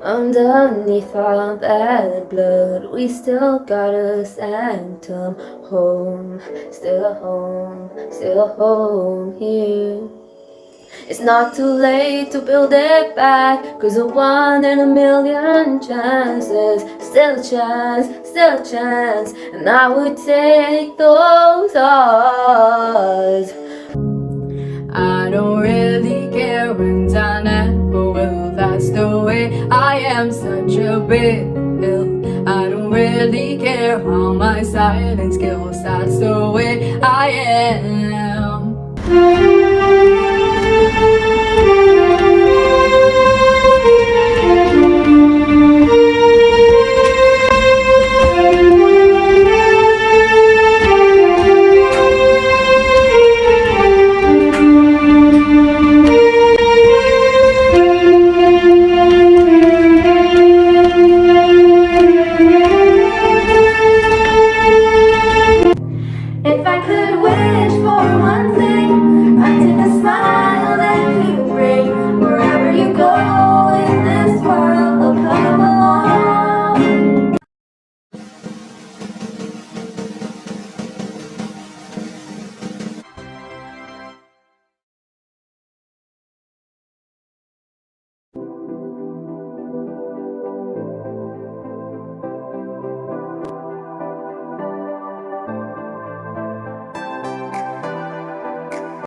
Underneath our bad blood, we still got a sanctum. Home, still home, still home here. It's not too late to build it back, 'cause a 1 in a million chances. Still a chance, still a chance, and I would take those odds. I don't really care and I never will. That's the way I am, such a big deal. I don't really care how my silence kills. That's the way I am.